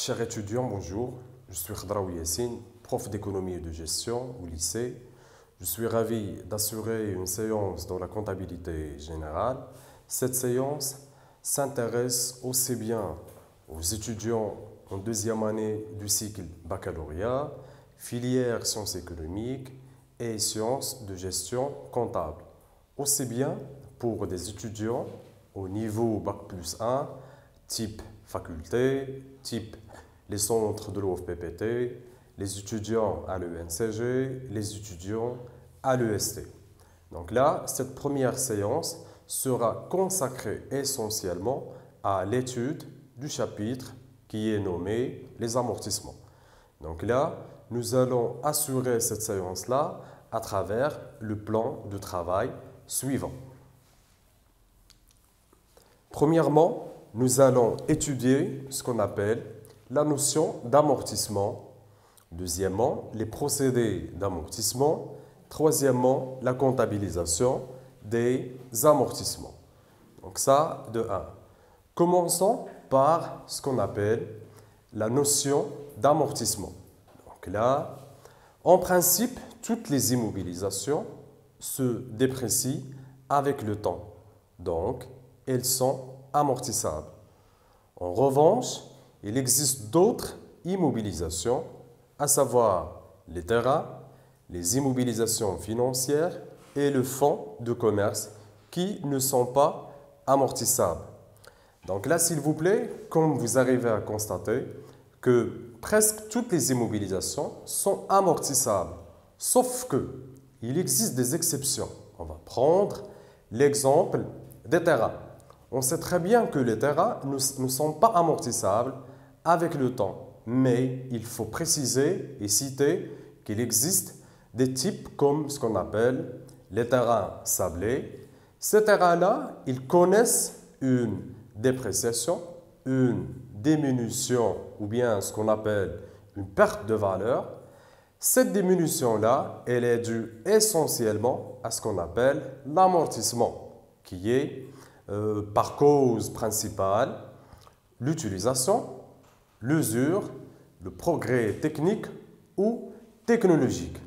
Chers étudiants, bonjour. Je suis Khadraoui Yassine, prof d'économie et de gestion au lycée. Je suis ravi d'assurer une séance dans la comptabilité générale. Cette séance s'intéresse aussi bien aux étudiants en deuxième année du cycle baccalauréat, filière sciences économiques et sciences de gestion comptable. Aussi bien pour des étudiants au niveau Bac+1, type faculté, type les centres de l'OFPPT, les étudiants à l'ENCG, les étudiants à l'EST. Donc là, cette première séance sera consacrée essentiellement à l'étude du chapitre qui est nommé les amortissements. Donc là, nous allons assurer cette séance-là à travers le plan de travail suivant. Premièrement, nous allons étudier ce qu'on appelle la notion d'amortissement. Deuxièmement, les procédés d'amortissement. Troisièmement, la comptabilisation des amortissements. Donc ça, de 1. Commençons par ce qu'on appelle la notion d'amortissement. Donc là, en principe, toutes les immobilisations se déprécient avec le temps. Donc, elles sont amortissables. En revanche, il existe d'autres immobilisations, à savoir les terrains, les immobilisations financières et le fonds de commerce qui ne sont pas amortissables. Donc là, s'il vous plaît, comme vous arrivez à constater que presque toutes les immobilisations sont amortissables, sauf que il existe des exceptions. On va prendre l'exemple des terrains. On sait très bien que les terrains ne sont pas amortissables avec le temps, mais il faut préciser et citer qu'il existe des types comme ce qu'on appelle les terrains sablés. Ces terrains-là, ils connaissent une dépréciation, une diminution ou bien ce qu'on appelle une perte de valeur. Cette diminution-là, elle est due essentiellement à ce qu'on appelle l'amortissement, qui est par cause principale l'utilisation, l'usure, le progrès technique ou technologique.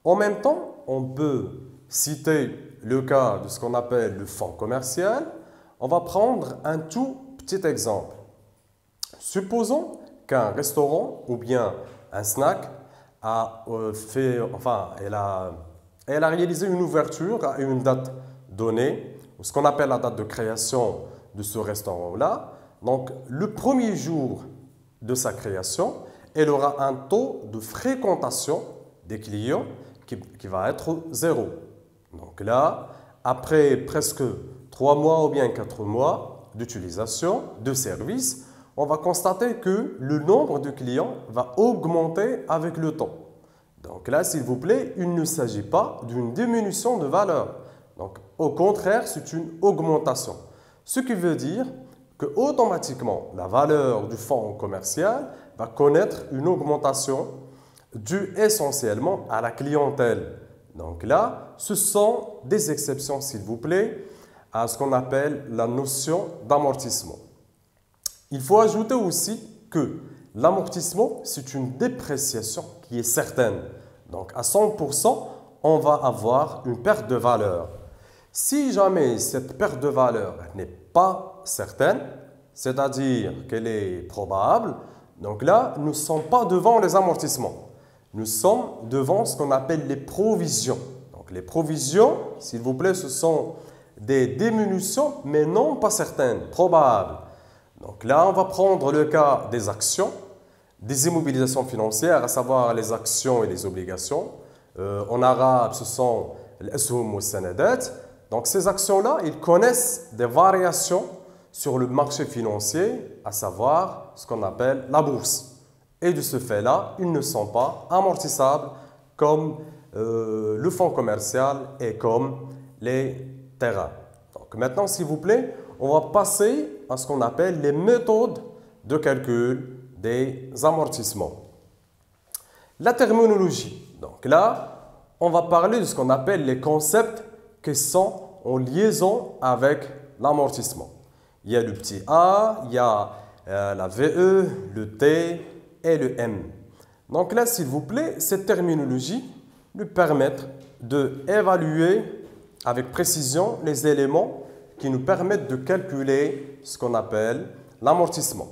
En même temps, on peut citer le cas de ce qu'on appelle le fonds commercial. On va prendre un tout petit exemple. Supposons qu'un restaurant ou bien un snack a réalisé une ouverture à une date donnée, ce qu'on appelle la date de création de ce restaurant-là. Donc, le premier jour de sa création, elle aura un taux de fréquentation des clients qui va être 0. Donc là, après presque 3 mois ou bien 4 mois d'utilisation de service, on va constater que le nombre de clients va augmenter avec le temps. Donc là, s'il vous plaît, il ne s'agit pas d'une diminution de valeur. Donc, au contraire, c'est une augmentation. Ce qui veut dire que automatiquement, la valeur du fonds commercial va connaître une augmentation due essentiellement à la clientèle. Donc là, ce sont des exceptions, s'il vous plaît, à ce qu'on appelle la notion d'amortissement. Il faut ajouter aussi que l'amortissement, c'est une dépréciation qui est certaine. Donc, à 100%, on va avoir une perte de valeur. Si jamais cette perte de valeur n'est pas certaine, c'est-à-dire qu'elle est probable, donc là, nous ne sommes pas devant les amortissements. Nous sommes devant ce qu'on appelle les provisions. Donc, les provisions, s'il vous plaît, ce sont des diminutions, mais non pas certaines, probables. Donc là, on va prendre le cas des actions, des immobilisations financières, à savoir les actions et les obligations. En arabe, ce sont les assoum ou sanadat. Donc ces actions-là, ils connaissent des variations sur le marché financier, à savoir ce qu'on appelle la bourse. Et de ce fait-là, ils ne sont pas amortissables comme le fonds commercial et comme les terrains. Donc maintenant, s'il vous plaît, on va passer à ce qu'on appelle les méthodes de calcul des amortissements. La terminologie. Donc là, on va parler de ce qu'on appelle les concepts qui sont en liaison avec l'amortissement. Il y a le petit a, il y a la VE, le T et le M. Donc là, s'il vous plaît, cette terminologie nous permet d'évaluer avec précision les éléments qui nous permettent de calculer ce qu'on appelle l'amortissement.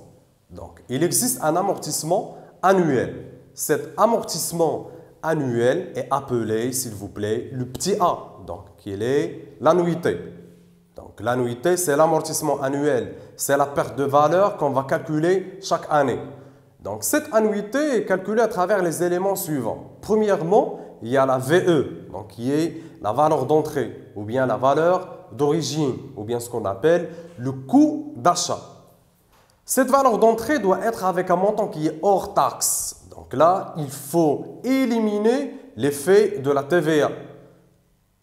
Donc, il existe un amortissement annuel. Cet amortissement annuel est appelé, s'il vous plaît, le petit a, donc qui est l'annuité. Donc, l'annuité, c'est l'amortissement annuel. C'est la perte de valeur qu'on va calculer chaque année. Donc, cette annuité est calculée à travers les éléments suivants. Premièrement, il y a la VE, donc qui est la valeur d'entrée, ou bien la valeur d'origine, ou bien ce qu'on appelle le coût d'achat. Cette valeur d'entrée doit être avec un montant qui est hors taxe. Donc là, il faut éliminer l'effet de la TVA,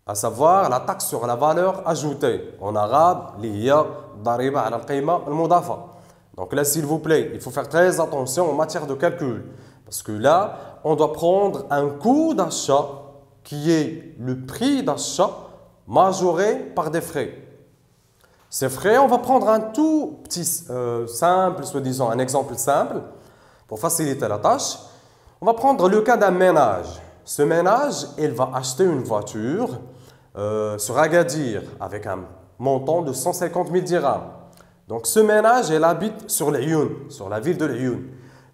à savoir la taxe sur la valeur ajoutée. En arabe, l'IA dariba ala al-qima al-mudafa. Donc là, s'il vous plaît, il faut faire très attention en matière de calcul. Parce que là, on doit prendre un coût d'achat qui est le prix d'achat majoré par des frais. Ces frais, on va prendre un tout petit simple, soi-disant un exemple simple, pour faciliter la tâche. On va prendre le cas d'un ménage. Ce ménage, il va acheter une voiture sur Agadir avec un montant de 150 000 dirhams. Donc ce ménage, il habite sur l'Ayoun, sur la ville de l'Ayoun.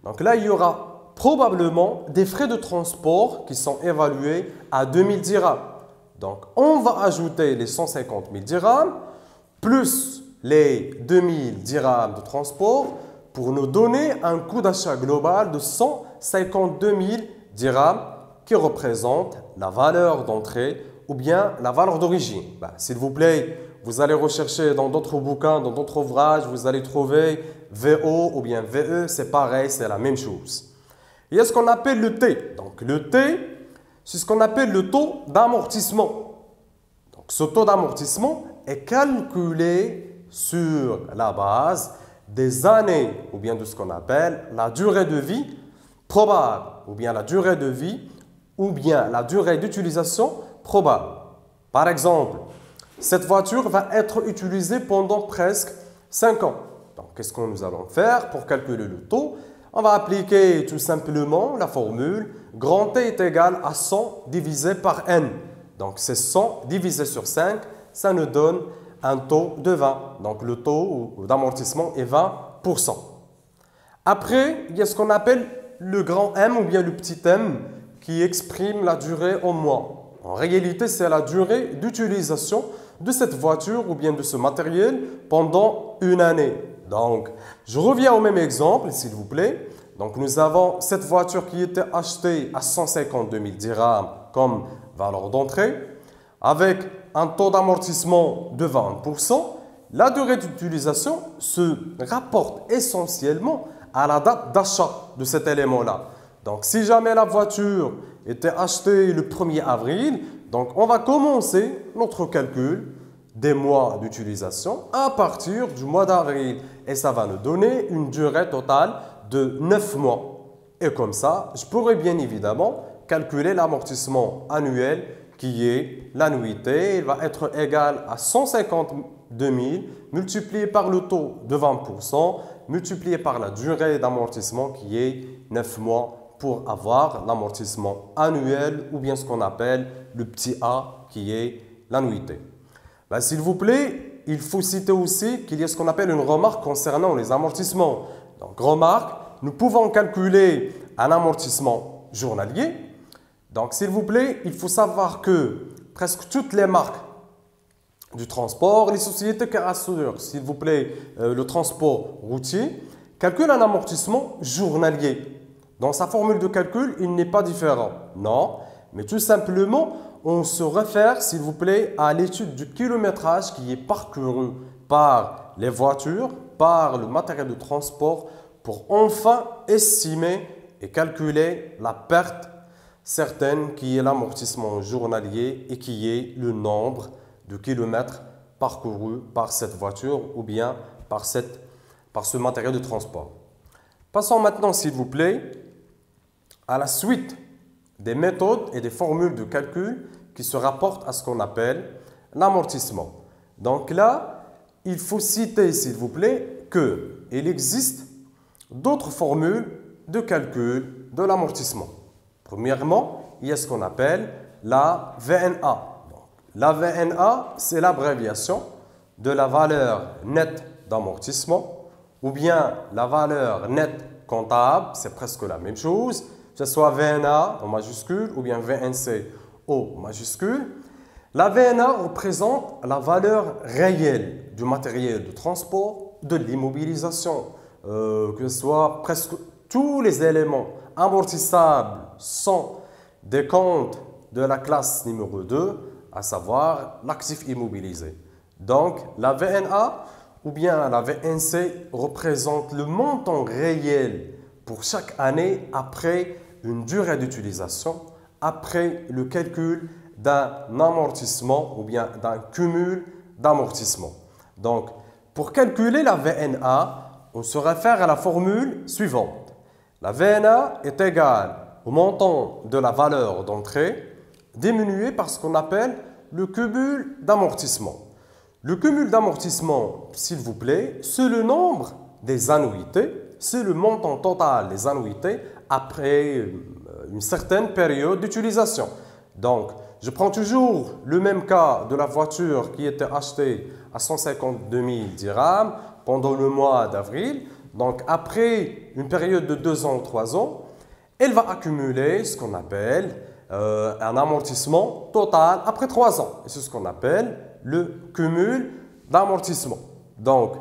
Donc là, il y aura probablement des frais de transport qui sont évalués à 2000 dirhams. Donc on va ajouter les 150 000 dirhams plus les 2000 dirhams de transport pour nous donner un coût d'achat global de 152 000 dirhams qui représente la valeur d'entrée ou bien la valeur d'origine. S'il vous plaît, vous allez rechercher dans d'autres bouquins, dans d'autres ouvrages, vous allez trouver VO ou bien VE, c'est pareil, c'est la même chose. Il y a ce qu'on appelle le T. Donc le T, c'est ce qu'on appelle le taux d'amortissement. Donc ce taux d'amortissement est calculé sur la base des années ou bien de ce qu'on appelle la durée de vie probable ou bien la durée de vie ou bien la durée d'utilisation probable. Par exemple, cette voiture va être utilisée pendant presque 5 ans. Donc, qu'est-ce que nous allons faire pour calculer le taux? On va appliquer tout simplement la formule grand T est égal à 100 divisé par N. Donc, c'est 100 divisé sur 5, ça nous donne un taux de 20. Donc, le taux d'amortissement est 20%. Après, il y a ce qu'on appelle le grand M ou bien le petit m qui exprime la durée en mois. En réalité, c'est la durée d'utilisation de cette voiture ou bien de ce matériel pendant une année. Donc, je reviens au même exemple, s'il vous plaît. Donc, nous avons cette voiture qui était achetée à 152 000 dirhams comme valeur d'entrée avec un taux d'amortissement de 20%. La durée d'utilisation se rapporte essentiellement à la date d'achat de cet élément-là. Donc, si jamais la voiture était achetée le 1er avril, donc on va commencer notre calcul des mois d'utilisation à partir du mois d'avril. Et ça va nous donner une durée totale de 9 mois. Et comme ça, je pourrais bien évidemment calculer l'amortissement annuel qui est l'annuité. Il va être égal à 152 000 multiplié par le taux de 20% multiplié par la durée d'amortissement qui est 9 mois pour avoir l'amortissement annuel ou bien ce qu'on appelle le petit a qui est l'annuité. S'il vous plaît, il faut citer aussi qu'il y a ce qu'on appelle une remarque concernant les amortissements. Donc, remarque, nous pouvons calculer un amortissement journalier. Donc, s'il vous plaît, il faut savoir que presque toutes les marques du transport, les sociétés qui assurent, s'il vous plaît, le transport routier, calculent un amortissement journalier. Dans sa formule de calcul, il n'est pas différent. Non, mais tout simplement, on se réfère, s'il vous plaît, à l'étude du kilométrage qui est parcouru par les voitures, par le matériel de transport, pour enfin estimer et calculer la perte certaine qui est l'amortissement journalier et qui est le nombre de kilomètres parcourus par cette voiture ou bien par ce matériel de transport. Passons maintenant, s'il vous plaît, à la suite des méthodes et des formules de calcul qui se rapportent à ce qu'on appelle l'amortissement. Donc là, il faut citer, s'il vous plaît, qu'il existe d'autres formules de calcul de l'amortissement. Premièrement, il y a ce qu'on appelle la VNA. Donc, la VNA, c'est l'abréviation de la valeur nette d'amortissement ou bien la valeur nette comptable, c'est presque la même chose, que ce soit VNA en majuscule ou bien VNC au majuscule. La VNA représente la valeur réelle du matériel de transport, de l'immobilisation, que ce soit presque tous les éléments amortissables sont des comptes de la classe numéro 2, à savoir l'actif immobilisé. Donc, la VNA ou bien la VNC représente le montant réel pour chaque année après une durée d'utilisation, après le calcul d'un amortissement ou bien d'un cumul d'amortissement. Donc, pour calculer la VNA, on se réfère à la formule suivante. La VNA est égale au montant de la valeur d'entrée diminué par ce qu'on appelle le cumul d'amortissement. Le cumul d'amortissement, s'il vous plaît, c'est le nombre des annuités, c'est le montant total des annuités après une certaine période d'utilisation. Donc, je prends toujours le même cas de la voiture qui était achetée à 152 000 dirhams pendant le mois d'avril. Donc, après une période de 2 ans ou 3 ans, elle va accumuler ce qu'on appelle un amortissement total après 3 ans. C'est ce qu'on appelle le cumul d'amortissement. Donc,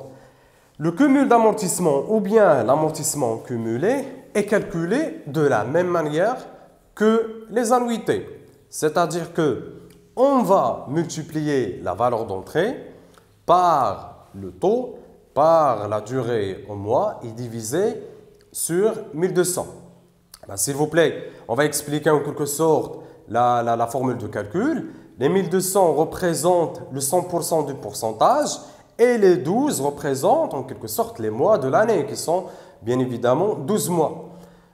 le cumul d'amortissement ou bien l'amortissement cumulé est calculé de la même manière que les annuités. C'est-à-dire que on va multiplier la valeur d'entrée par le taux, par la durée au mois et diviser sur 1200. S'il vous plaît, on va expliquer en quelque sorte la formule de calcul. Les 1200 représentent le 100% du pourcentage et les 12 représentent en quelque sorte les mois de l'année qui sont bien évidemment 12 mois.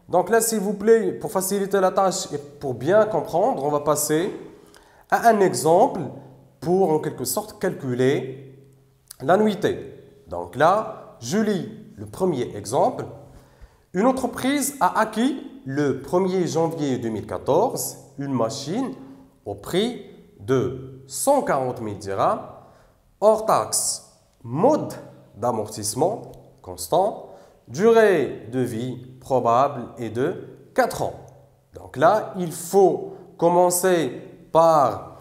Donc là, s'il vous plaît, pour faciliter la tâche et pour bien comprendre, on va passer à un exemple pour en quelque sorte calculer l'annuité. Donc là, je lis le premier exemple. Une entreprise a acquis le 1er janvier 2014 une machine au prix de 140 000 dirhams, hors taxe, mode d'amortissement constant, durée de vie probable est de 4 ans. Donc là, il faut commencer par,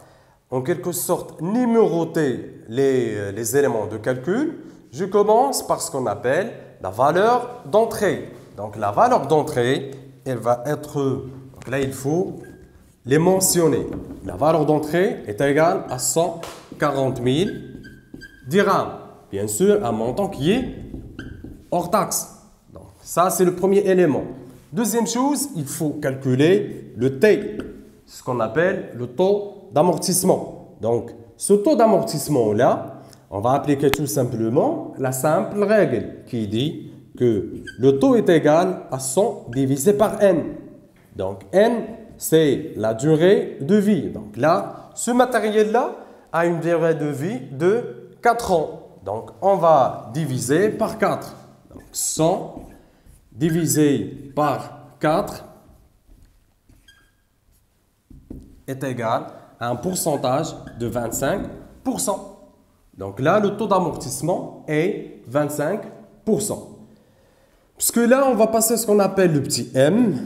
en quelque sorte, numéroter les éléments de calcul. Je commence par ce qu'on appelle la valeur d'entrée. Donc la valeur d'entrée, elle va être, donc là il faut les mentionner. La valeur d'entrée est égale à 140 000 dirhams. Bien sûr, un montant qui est hors taxe. Donc ça, c'est le premier élément. Deuxième chose, il faut calculer le T, ce qu'on appelle le taux d'amortissement. Donc, ce taux d'amortissement-là, on va appliquer tout simplement la simple règle qui dit que le taux est égal à 100 divisé par n. Donc, n, c'est la durée de vie. Donc là, ce matériel-là a une durée de vie de 4 ans. Donc, on va diviser par 4. Donc, 100 divisé par 4 est égal à un pourcentage de 25%. Donc là, le taux d'amortissement est 25%. Puisque là, on va passer ce qu'on appelle le petit m,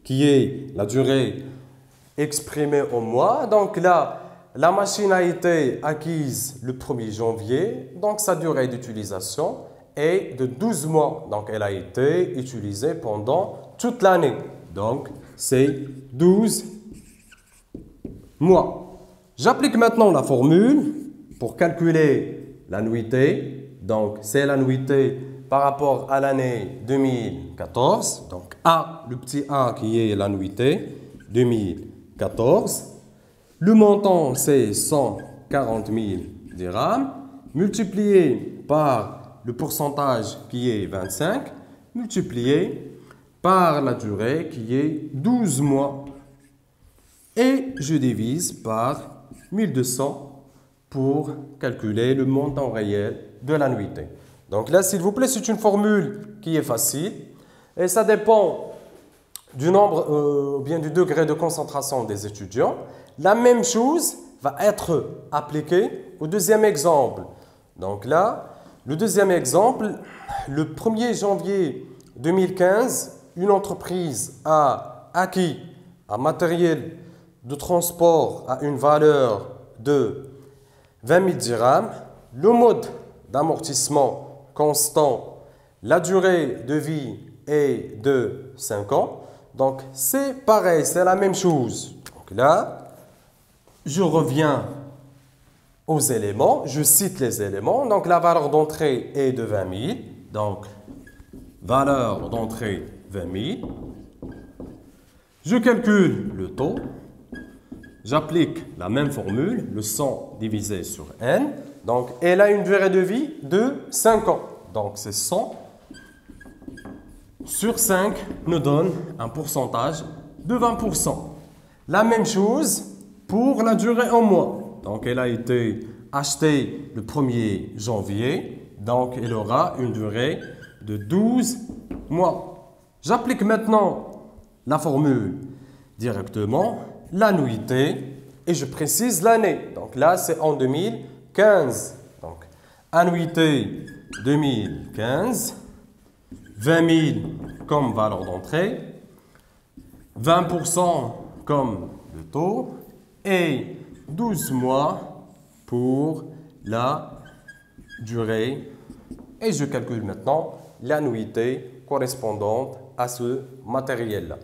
qui est la durée exprimée au mois. Donc là, la machine a été acquise le 1er janvier, donc sa durée d'utilisation est de 12 mois. Donc elle a été utilisée pendant toute l'année. Donc c'est 12 mois. J'applique maintenant la formule pour calculer l'annuité. Donc c'est l'annuité par rapport à l'année 2014. Donc A, le petit A qui est l'annuité 2014. Le montant, c'est 140 000 dirhams, multiplié par le pourcentage qui est 25, multiplié par la durée qui est 12 mois. Et je divise par 1200 pour calculer le montant réel de l'annuité. Donc là, s'il vous plaît, c'est une formule qui est facile et ça dépend du nombre ou bien du degré de concentration des étudiants. La même chose va être appliquée au deuxième exemple. Donc là, le deuxième exemple, le 1er janvier 2015, une entreprise a acquis un matériel de transport à une valeur de 20 000 dirhams. Le mode d'amortissement constant, la durée de vie est de 5 ans. Donc, c'est pareil, c'est la même chose. Donc là, je reviens aux éléments, je cite les éléments. Donc, la valeur d'entrée est de 20 000. Donc, valeur d'entrée 20 000. Je calcule le taux. J'applique la même formule, le 100 divisé sur n. Donc, elle a une durée de vie de 5 ans. Donc, c'est 100 sur 5 nous donne un pourcentage de 20%. La même chose pour la durée en mois. Donc, elle a été achetée le 1er janvier. Donc, elle aura une durée de 12 mois. J'applique maintenant la formule directement, l'annuité, et je précise l'année. Donc là, c'est en 2015. Donc, annuité 2015, 20 000 comme valeur d'entrée, 20% comme le taux, et 12 mois pour la durée. Et je calcule maintenant l'annuité correspondante à ce matériel-là.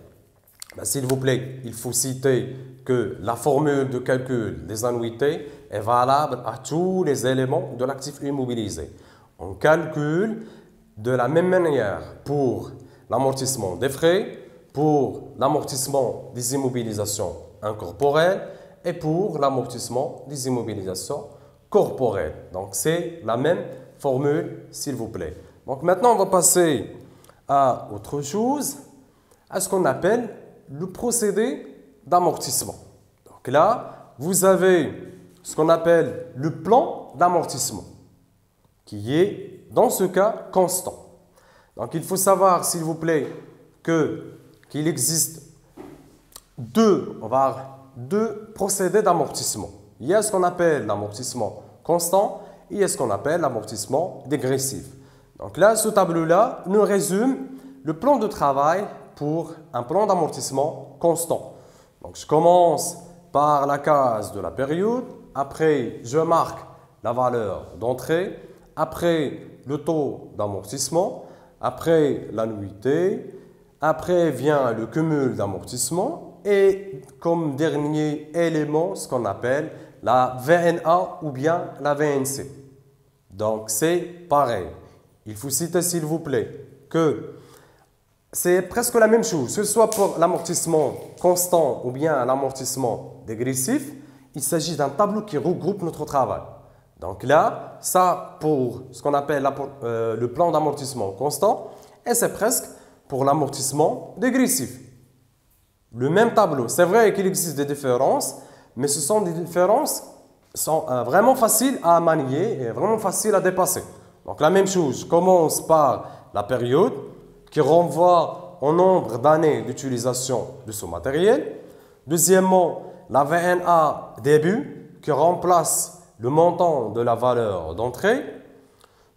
S'il vous plaît, il faut citer que la formule de calcul des annuités est valable à tous les éléments de l'actif immobilisé. On calcule de la même manière pour l'amortissement des frais, pour l'amortissement des immobilisations incorporelles et pour l'amortissement des immobilisations corporelles. Donc, c'est la même formule, s'il vous plaît. Donc, maintenant, on va passer à autre chose, à ce qu'on appelle le procédé d'amortissement. Donc là, vous avez ce qu'on appelle le plan d'amortissement, qui est, dans ce cas, constant. Donc, il faut savoir, s'il vous plaît, qu'il existe deux procédés d'amortissement. Il y a ce qu'on appelle l'amortissement constant et il y a ce qu'on appelle l'amortissement dégressif. Donc là, ce tableau-là nous résume le plan de travail pour un plan d'amortissement constant. Donc, je commence par la case de la période. Après, je marque la valeur d'entrée. Après, le taux d'amortissement. Après, l'annuité. Après, vient le cumul d'amortissement. Et comme dernier élément, ce qu'on appelle la VNA ou bien la VNC. Donc, c'est pareil. Il faut citer, s'il vous plaît, que c'est presque la même chose, que ce soit pour l'amortissement constant ou bien l'amortissement dégressif, il s'agit d'un tableau qui regroupe notre travail. Donc là, ça pour ce qu'on appelle le plan d'amortissement constant et c'est presque pour l'amortissement dégressif. Le même tableau. C'est vrai qu'il existe des différences, mais ce sont des différences qui sont vraiment faciles à manier et vraiment faciles à dépasser. Donc la même chose, je commence par la période qui renvoie au nombre d'années d'utilisation de ce matériel. Deuxièmement, la VNA début qui remplace le montant de la valeur d'entrée.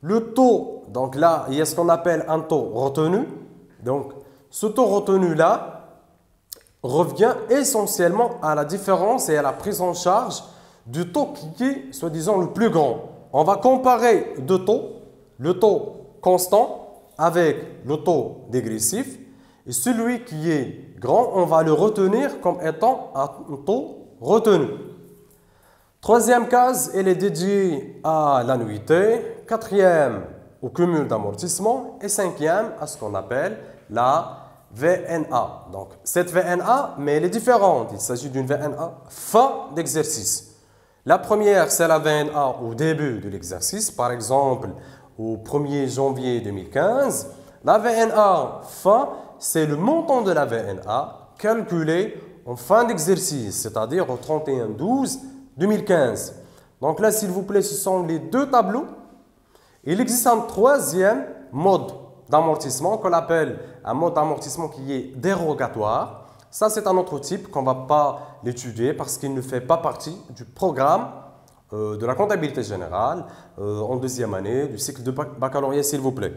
Le taux, donc là, il y a ce qu'on appelle un taux retenu. Donc, ce taux retenu-là revient essentiellement à la différence et à la prise en charge du taux qui est, soi-disant, le plus grand. On va comparer deux taux, le taux constant avec le taux dégressif. Et celui qui est grand, on va le retenir comme étant un taux retenu. Troisième case, elle est dédiée à l'annuité. Quatrième, au cumul d'amortissement. Et cinquième, à ce qu'on appelle la VNA. Donc, cette VNA, mais elle est différente. Il s'agit d'une VNA fin d'exercice. La première, c'est la VNA au début de l'exercice. Par exemple, au 1er janvier 2015. La VNA fin, c'est le montant de la VNA calculé en fin d'exercice, c'est-à-dire au 31-12-2015. Donc là, s'il vous plaît, ce sont les deux tableaux. Il existe un troisième mode d'amortissement qu'on appelle un mode d'amortissement qui est dérogatoire. Ça, c'est un autre type qu'on ne va pas l'étudier parce qu'il ne fait pas partie du programme de la comptabilité générale en deuxième année du cycle de baccalauréat, s'il vous plaît.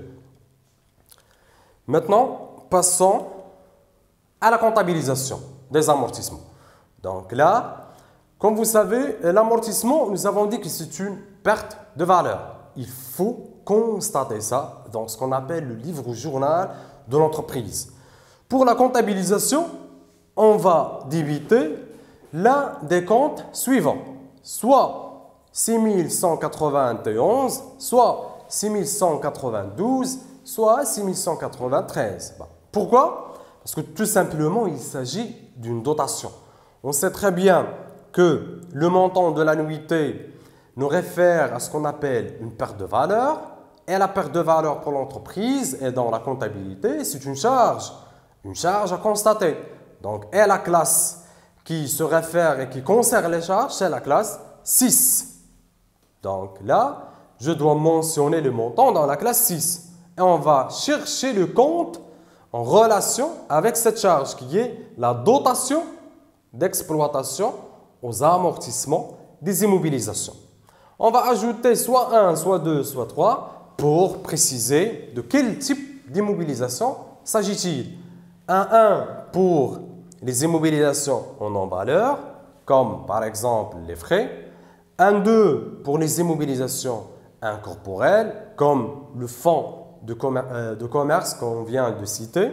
Maintenant, passons à la comptabilisation des amortissements. Donc là, comme vous savez, l'amortissement, nous avons dit que c'est une perte de valeur. Il faut constater ça dans ce qu'on appelle le livre ou journal de l'entreprise. Pour la comptabilisation, on va débiter l'un des comptes suivants, soit 6191, soit 6192, soit 6193. Pourquoi? Parce que tout simplement, il s'agit d'une dotation. On sait très bien que le montant de l'annuité nous réfère à ce qu'on appelle une perte de valeur. Et la perte de valeur pour l'entreprise et dans la comptabilité, c'est une charge à constater. Donc, et la classe qui se réfère et qui concerne les charges, c'est la classe 6. Donc là, je dois mentionner le montant dans la classe 6. Et on va chercher le compte en relation avec cette charge qui est la dotation d'exploitation aux amortissements des immobilisations. On va ajouter soit 1, soit 2, soit 3 pour préciser de quel type d'immobilisation s'agit-il. Un 1 pour les immobilisations en non-valeur, comme par exemple les frais. Un 2 pour les immobilisations incorporelles, comme le fonds de commerce qu'on vient de citer.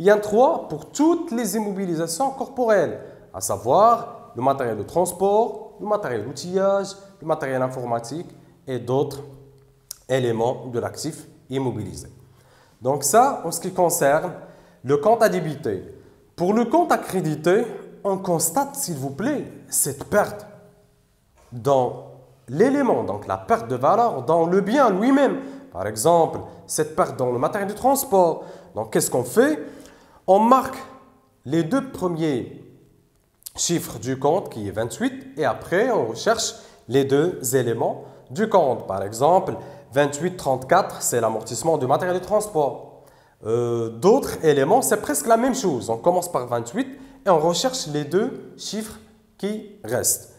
Il y a un 3 pour toutes les immobilisations corporelles, à savoir le matériel de transport, le matériel d'outillage, le matériel informatique et d'autres éléments de l'actif immobilisé. Donc ça, en ce qui concerne le compte à débiter. Pour le compte à créditer, on constate, s'il vous plaît, cette perte dans l'élément, donc la perte de valeur dans le bien lui-même. Par exemple, cette perte dans le matériel de transport. Donc, qu'est-ce qu'on fait? On marque les deux premiers chiffres du compte, qui est 28, et après, on recherche les deux éléments du compte. Par exemple, 28,34, c'est l'amortissement du matériel de transport. D'autres éléments, c'est presque la même chose. On commence par 28 et on recherche les deux chiffres qui restent.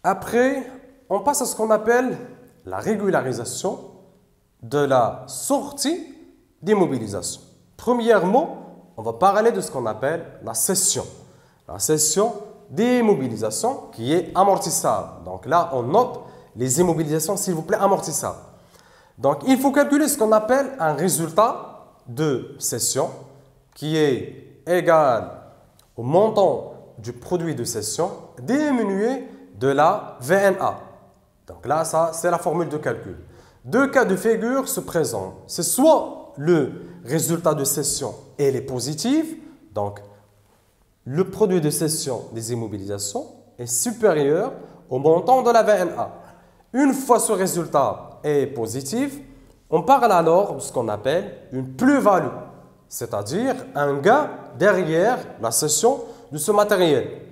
Après, on passe à ce qu'on appelle la régularisation de la sortie d'immobilisation. Premièrement, on va parler de ce qu'on appelle la cession. La cession d'immobilisation qui est amortissable. Donc là, on note les immobilisations, s'il vous plaît, amortissables. Donc, il faut calculer ce qu'on appelle un résultat de cession qui est égal au montant du produit de cession diminué de la VNA. Donc là, ça, c'est la formule de calcul. Deux cas de figure se présentent. C'est soit le résultat de cession et est positif, donc le produit de cession des immobilisations est supérieur au montant de la VNA. Une fois ce résultat est positif, on parle alors de ce qu'on appelle une plus-value, c'est-à-dire un gain derrière la cession de ce matériel.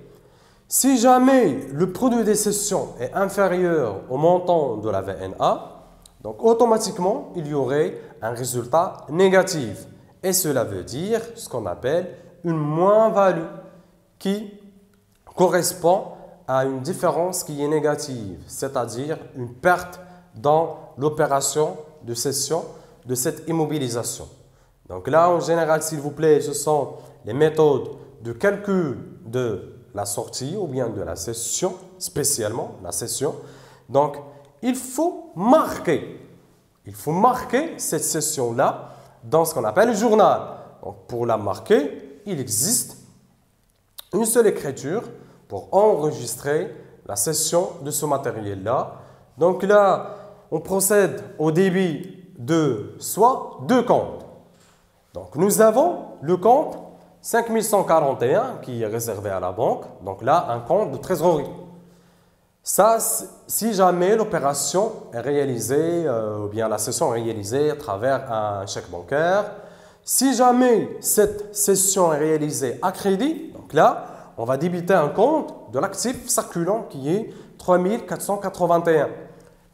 Si jamais le produit des cessions est inférieur au montant de la VNA, donc automatiquement, il y aurait un résultat négatif. Et cela veut dire ce qu'on appelle une moins-value qui correspond à une différence qui est négative, c'est-à-dire une perte dans l'opération de cession de cette immobilisation. Donc là, en général, s'il vous plaît, ce sont les méthodes de calcul de la sortie ou bien de la cession, spécialement la cession. Donc, il faut marquer cette cession-là dans ce qu'on appelle le journal. Donc, pour la marquer, il existe une seule écriture pour enregistrer la cession de ce matériel-là. Donc là, on procède au débit de soit deux comptes. Donc, nous avons le compte 5141 qui est réservé à la banque. Donc là, un compte de trésorerie. Ça, si jamais l'opération est réalisée, ou bien la cession est réalisée à travers un chèque bancaire. Si jamais cette cession est réalisée à crédit, donc là, on va débiter un compte de l'actif circulant qui est 3481.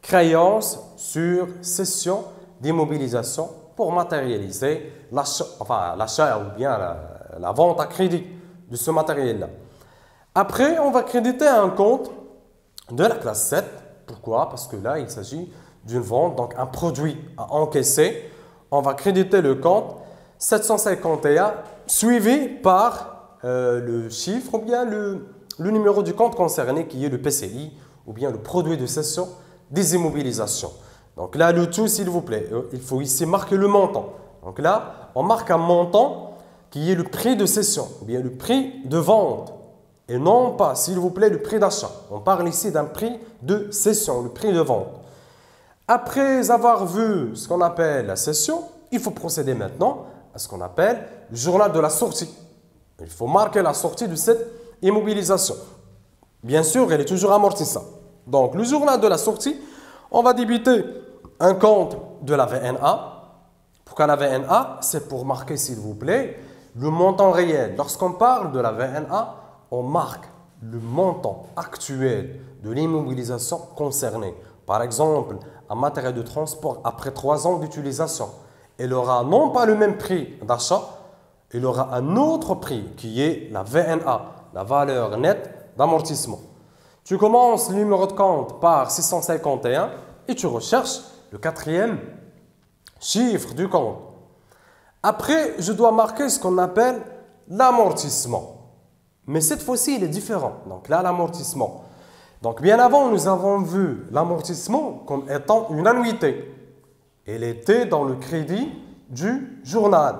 créance sur cession d'immobilisation pour matérialiser l'achat ou bien la vente à crédit de ce matériel-là. Après, on va créditer un compte de la classe 7. Pourquoi? Parce que là, il s'agit d'une vente, donc un produit à encaisser. On va créditer le compte 751 suivi par le chiffre ou bien le numéro du compte concerné qui est le PCI ou bien le produit de cession des immobilisations. Donc là, le tout, s'il vous plaît, il faut ici marquer le montant. Donc là, on marque un montant qui est le prix de cession ou bien le prix de vente et non pas, s'il vous plaît, le prix d'achat. On parle ici d'un prix de cession, le prix de vente. Après avoir vu ce qu'on appelle la cession, il faut procéder maintenant à ce qu'on appelle le journal de la sortie. Il faut marquer la sortie de cette immobilisation. Bien sûr, elle est toujours amortissable. Donc, le journal de la sortie, on va débiter un compte de la VNA. Pourquoi la VNA? C'est pour marquer, s'il vous plaît, le montant réel. Lorsqu'on parle de la VNA, on marque le montant actuel de l'immobilisation concernée. Par exemple, un matériel de transport après 3 ans d'utilisation, il aura non pas le même prix d'achat, il aura un autre prix qui est la VNA, la valeur nette d'amortissement. Tu commences le numéro de compte par 651 et tu recherches le 4e chiffre du compte. Après, je dois marquer ce qu'on appelle l'amortissement. Mais cette fois-ci, il est différent. Donc là, l'amortissement. Donc bien avant, nous avons vu l'amortissement comme étant une annuité. Elle était dans le crédit du journal.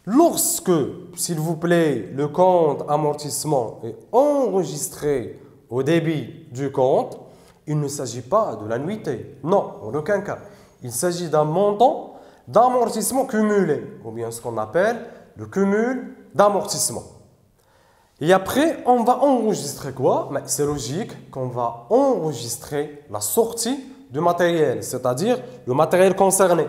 Lorsque, s'il vous plaît, le compte amortissement est enregistré au débit du compte, il ne s'agit pas de l'annuité. Non, en aucun cas. Il s'agit d'un montant d'amortissement cumulé, ou bien ce qu'on appelle le cumul d'amortissement. Et après, on va enregistrer quoi? Mais c'est logique qu'on va enregistrer la sortie du matériel, c'est-à-dire le matériel concerné.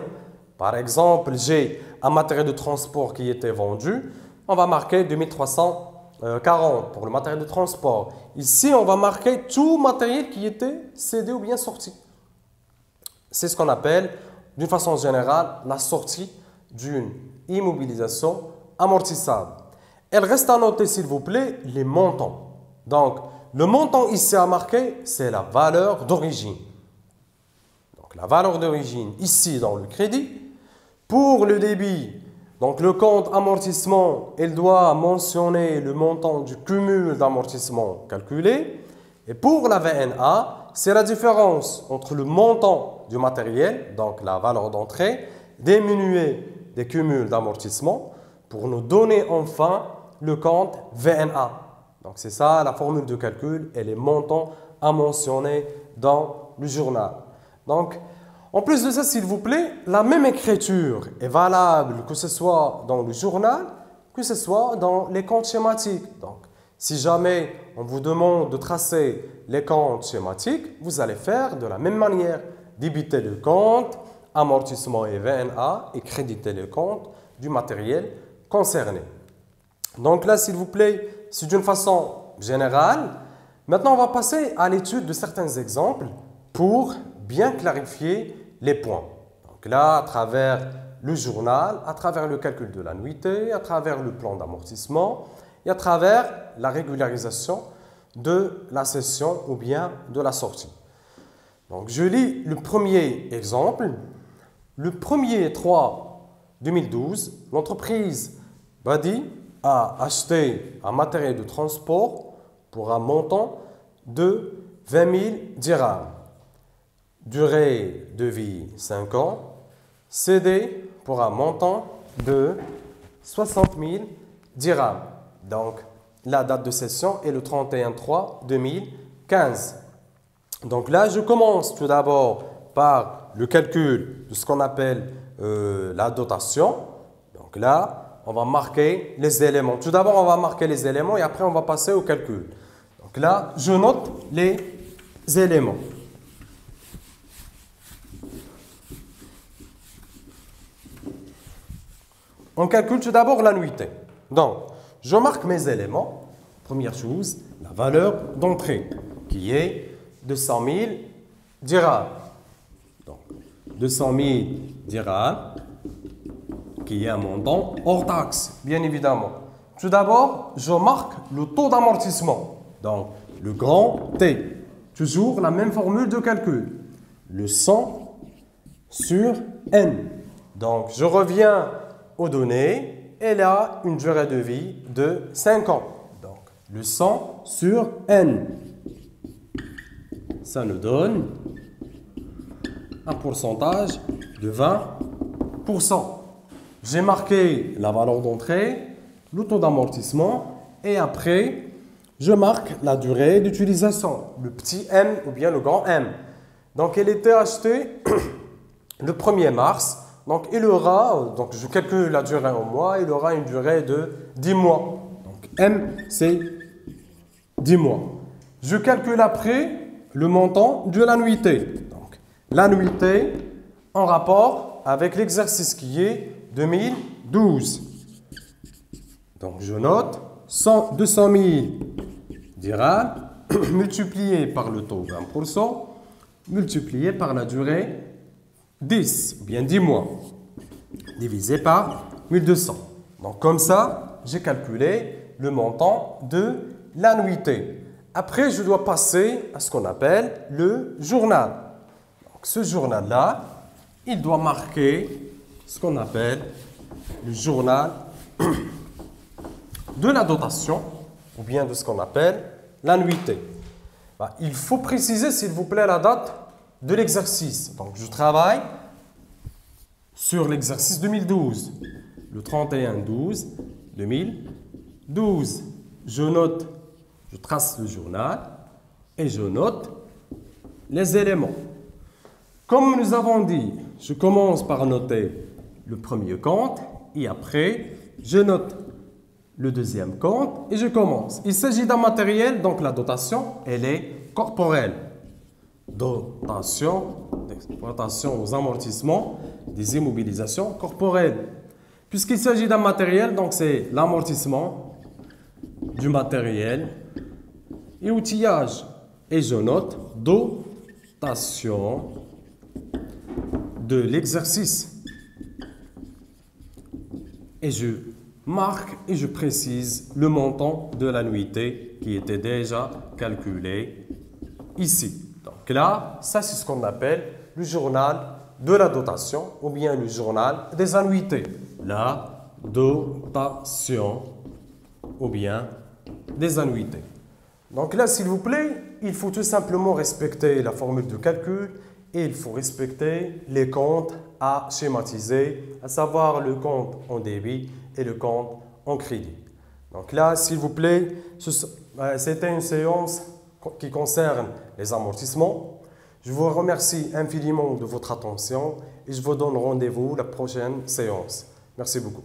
Par exemple, j'ai un matériel de transport qui était vendu, on va marquer 2340 pour le matériel de transport. Ici, on va marquer tout matériel qui était cédé ou bien sorti. C'est ce qu'on appelle, d'une façon générale, la sortie d'une immobilisation amortissable. Il reste à noter, s'il vous plaît, les montants. Donc, le montant ici à marquer, c'est la valeur d'origine. Donc, la valeur d'origine ici dans le crédit. Pour le débit, donc le compte amortissement, il doit mentionner le montant du cumul d'amortissement calculé. Et pour la VNA, c'est la différence entre le montant du matériel, donc la valeur d'entrée, diminué des cumuls d'amortissement, pour nous donner enfin le compte VNA. Donc c'est ça la formule de calcul et les montants à mentionner dans le journal. Donc en plus de ça, s'il vous plaît, la même écriture est valable que ce soit dans le journal, que ce soit dans les comptes schématiques. Donc si jamais on vous demande de tracer les comptes schématiques, vous allez faire de la même manière. Débiter le compte, amortissement et VNA et créditer le compte du matériel concerné. Donc là, s'il vous plaît, c'est d'une façon générale. Maintenant, on va passer à l'étude de certains exemples pour bien clarifier les points. Donc là, à travers le journal, à travers le calcul de l'annuité, à travers le plan d'amortissement et à travers la régularisation de la cession ou bien de la sortie. Donc, je lis le premier exemple. Le 1er 3 2012, l'entreprise Badi a acheté un matériel de transport pour un montant de 20 000 dirhams. Durée de vie 5 ans. Cédé pour un montant de 60 000 dirhams. Donc, la date de cession est le 31 3 2015. Donc là, je commence tout d'abord par le calcul de ce qu'on appelle la dotation. Donc là, on va marquer les éléments. Tout d'abord, on va marquer les éléments et après, on va passer au calcul. Donc là, je note les éléments. On calcule tout d'abord l'annuité. Donc, je marque mes éléments. Première chose, la valeur d'entrée qui est de 100 000 dirhams. Donc, 200 000 dirhams, qui est un montant hors taxe, bien évidemment. Tout d'abord, je marque le taux d'amortissement. Donc, le grand T. Toujours la même formule de calcul. Le 100 sur N. Donc, je reviens aux données. Elle a une durée de vie de 5 ans. Donc, le 100 sur N. Ça nous donne un pourcentage de 20%. J'ai marqué la valeur d'entrée, le taux d'amortissement et après, je marque la durée d'utilisation, le petit M ou bien le grand M. Donc, elle était achetée le 1er mars. Donc, je calcule la durée en mois, il aura une durée de 10 mois. Donc, M, c'est 10 mois. Je calcule après le montant de l'annuité. Donc, l'annuité en rapport avec l'exercice qui est 2012. Donc, je note 200 000 dirhams multiplié par le taux 20%, multiplié par la durée 10, ou bien 10 mois, divisé par 1200. Donc, comme ça, j'ai calculé le montant de l'annuité. Après, je dois passer à ce qu'on appelle le journal. Donc, ce journal-là, il doit marquer ce qu'on appelle le journal de la dotation ou bien de ce qu'on appelle l'annuité. Il faut préciser, s'il vous plaît, la date de l'exercice. Donc, je travaille sur l'exercice 2012, le 31/12/2012. Je note, je trace le journal et je note les éléments. Comme nous avons dit, je commence par noter le premier compte et après, je note le deuxième compte et je commence. Il s'agit d'un matériel, donc la dotation, elle est corporelle. Dotation d'exploitation aux amortissements des immobilisations corporelles. Puisqu'il s'agit d'un matériel, donc c'est l'amortissement du matériel et outillage. Et je note dotation de l'exercice. Et je marque et je précise le montant de l'annuité qui était déjà calculé ici. Donc là, ça c'est ce qu'on appelle le journal de la dotation ou bien le journal des annuités. La dotation ou bien des annuités. Donc là, s'il vous plaît, il faut tout simplement respecter la formule de calcul et il faut respecter les comptes à schématiser, à savoir le compte en débit et le compte en crédit. Donc là, s'il vous plaît, c'était une séance qui concerne les amortissements. Je vous remercie infiniment de votre attention et je vous donne rendez-vous la prochaine séance. Merci beaucoup.